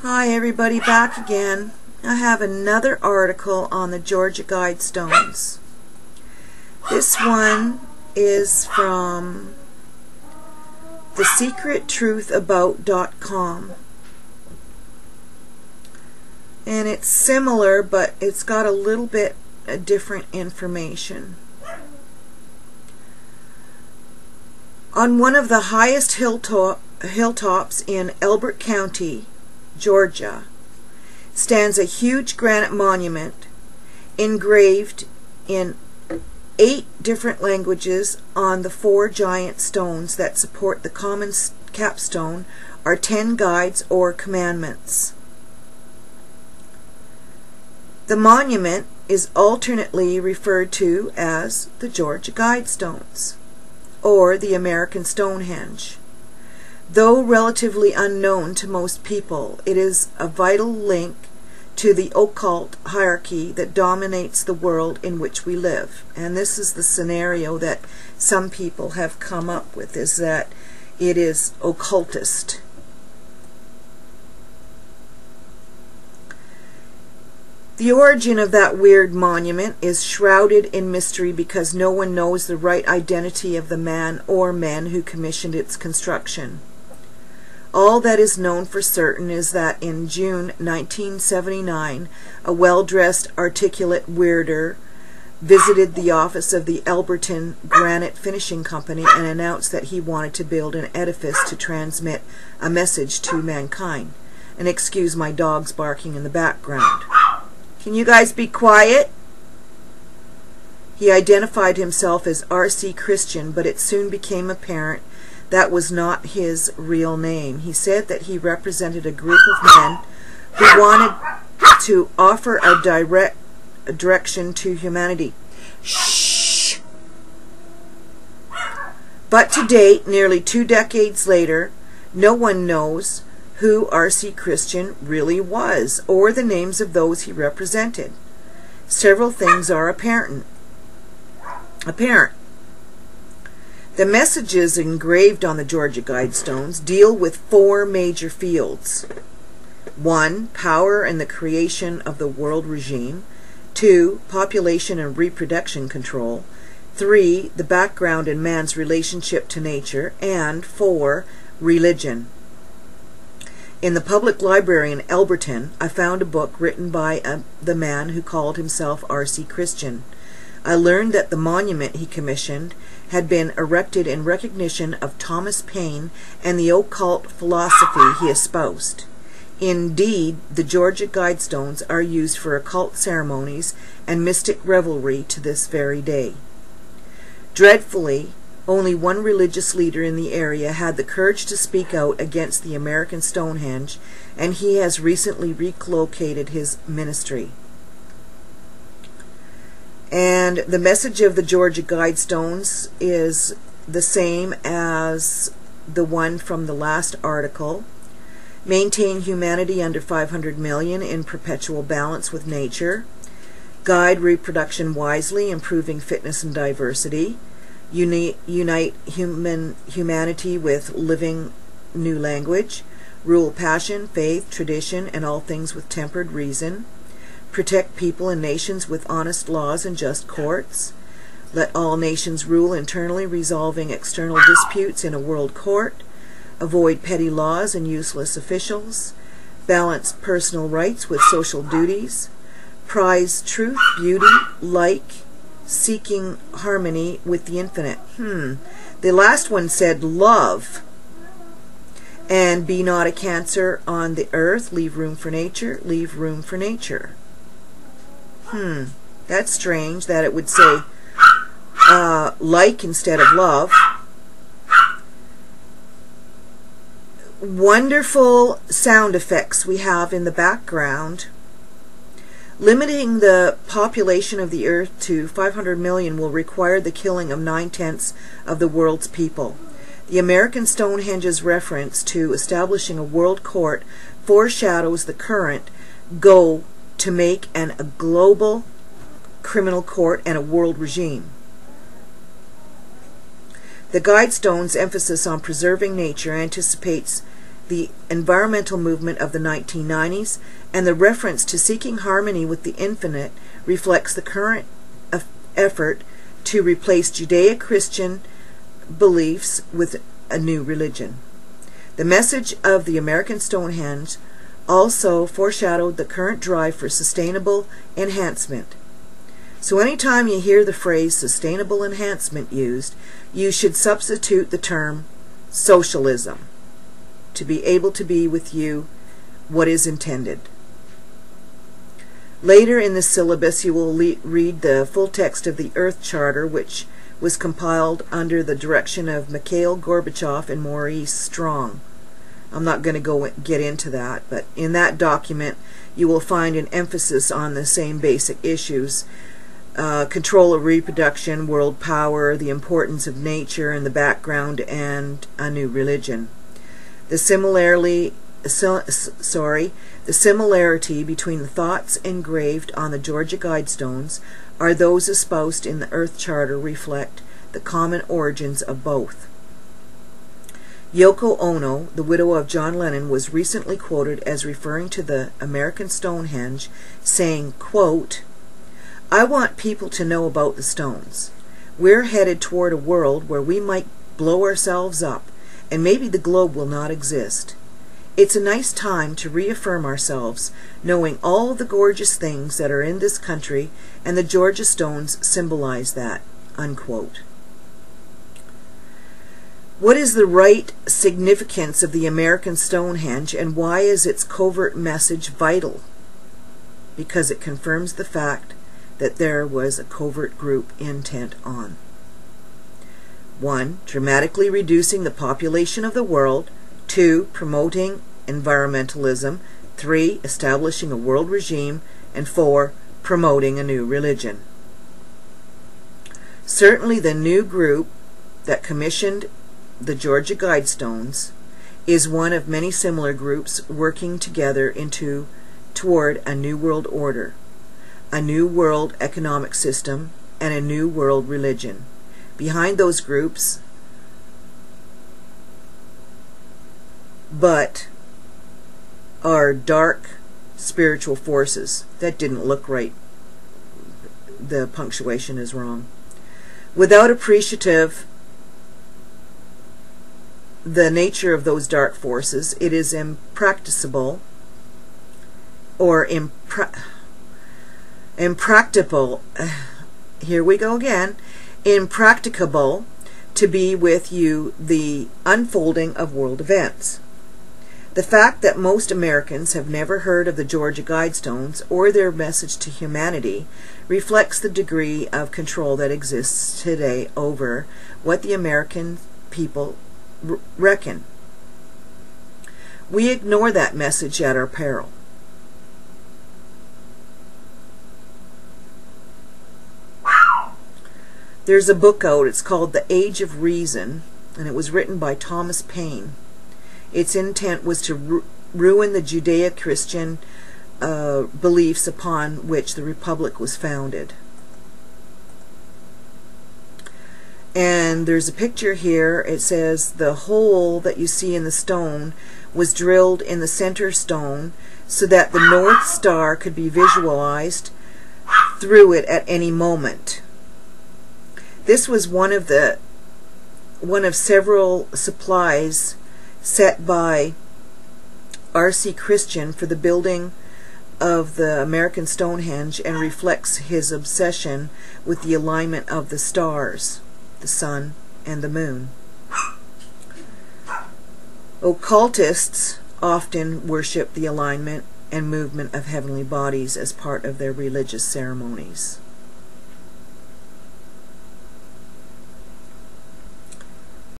Hi everybody, back again. I have another article on the Georgia Guidestones. This one is from thesecrettruthabout.com, and it's similar, but it's got a little bit different information. On one of the highest hilltops in Elbert County, Georgia, stands a huge granite monument engraved in 8 different languages on the 4 giant stones that support the common capstone are 10 guides or commandments. The monument is alternately referred to as the Georgia Guidestones or the American Stonehenge. Though relatively unknown to most people, it is a vital link to the occult hierarchy that dominates the world in which we live. And this is the scenario that some people have come up with, is that it is occultist. The origin of that weird monument is shrouded in mystery because no one knows the right identity of the man or men who commissioned its construction. All that is known for certain is that in June 1979, a well-dressed, articulate weirder visited the office of the Alberton Granite Finishing Company and announced that he wanted to build an edifice to transmit a message to mankind. And excuse my dogs barking in the background. Can you guys be quiet? He identified himself as R.C. Christian, but it soon became apparent that was not his real name. He said that he represented a group of men who wanted to offer a direct direction to humanity. Shh! But to date, nearly 2 decades later, no one knows who R.C. Christian really was, or the names of those he represented. Several things are apparent. The messages engraved on the Georgia Guidestones deal with 4 major fields. 1. Power and the creation of the world regime. 2. Population and reproduction control. 3. The background in man's relationship to nature. And 4. Religion. In the public library in Elberton, I found a book written by the man who called himself R.C. Christian. I learned that the monument he commissioned had been erected in recognition of Thomas Paine and the occult philosophy he espoused. Indeed, the Georgia Guidestones are used for occult ceremonies and mystic revelry to this very day. Dreadfully, only one religious leader in the area had the courage to speak out against the American Stonehenge, and he has recently relocated his ministry. And the message of the Georgia Guidestones is the same as the one from the last article. Maintain humanity under 500 million in perpetual balance with nature. Guide reproduction wisely, improving fitness and diversity. Unite humanity with living new language. Rule passion, faith, tradition, and all things with tempered reason. Protect people and nations with honest laws and just courts. Let all nations rule internally, resolving external disputes in a world court. Avoid petty laws and useless officials. Balance personal rights with social duties. Prize truth, beauty, seeking harmony with the infinite. The last one said love. And be not a cancer on the earth. Leave room for nature. Leave room for nature. That's strange that it would say instead of love. Wonderful sound effects we have in the background. Limiting the population of the earth to 500 million will require the killing of 9/10 of the world's people. The American Stonehenge's reference to establishing a world court foreshadows the current goal to make a global criminal court and a world regime. The Guidestones' emphasis on preserving nature anticipates the environmental movement of the 1990s, and the reference to seeking harmony with the infinite reflects the current effort to replace Judeo-Christian beliefs with a new religion. The message of the American Stonehenge also foreshadowed the current drive for sustainable enhancement. So anytime you hear the phrase sustainable enhancement used, you should substitute the term socialism to be able to be with you what is intended. Later in the syllabus you will read the full text of the Earth Charter, which was compiled under the direction of Mikhail Gorbachev and Maurice Strong. I'm not going to get into that, but in that document you will find an emphasis on the same basic issues: control of reproduction, world power, the importance of nature and the background, and a new religion. The similarity between the thoughts engraved on the Georgia Guidestones are those espoused in the Earth Charter reflect the common origins of both. Yoko Ono, the widow of John Lennon, was recently quoted as referring to the American Stonehenge, saying, quote, "I want people to know about the stones. We're headed toward a world where we might blow ourselves up, and maybe the globe will not exist. It's a nice time to reaffirm ourselves, knowing all the gorgeous things that are in this country, and the Georgia stones symbolize that." Unquote. What is the right significance of the American Stonehenge, and why is its covert message vital? Because it confirms the fact that there was a covert group intent on 1. Dramatically reducing the population of the world, 2. Promoting environmentalism, 3. Establishing a world regime, and 4. Promoting a new religion. Certainly the new group that commissioned the Georgia Guidestones is one of many similar groups working together toward a new world order, a new world economic system, and a new world religion. Behind those groups, but are dark spiritual forces. That didn't look right. The punctuation is wrong. Without appreciative the nature of those dark forces, it is impracticable or impracticable. Here we go again. Impracticable to be with you the unfolding of world events. The fact that most Americans have never heard of the Georgia Guidestones or their message to humanity reflects the degree of control that exists today over what the American people reckon. We ignore that message at our peril. There's a book out, it's called The Age of Reason, and it was written by Thomas Paine. Its intent was to ruin the Judeo-Christian beliefs upon which the Republic was founded. And there's a picture here. It says the hole that you see in the stone was drilled in the center stone so that the North Star could be visualized through it at any moment. This was one of several supplies set by R.C. Christian for the building of the American Stonehenge, and reflects his obsession with the alignment of the stars, the sun and the moon. Occultists often worship the alignment and movement of heavenly bodies as part of their religious ceremonies.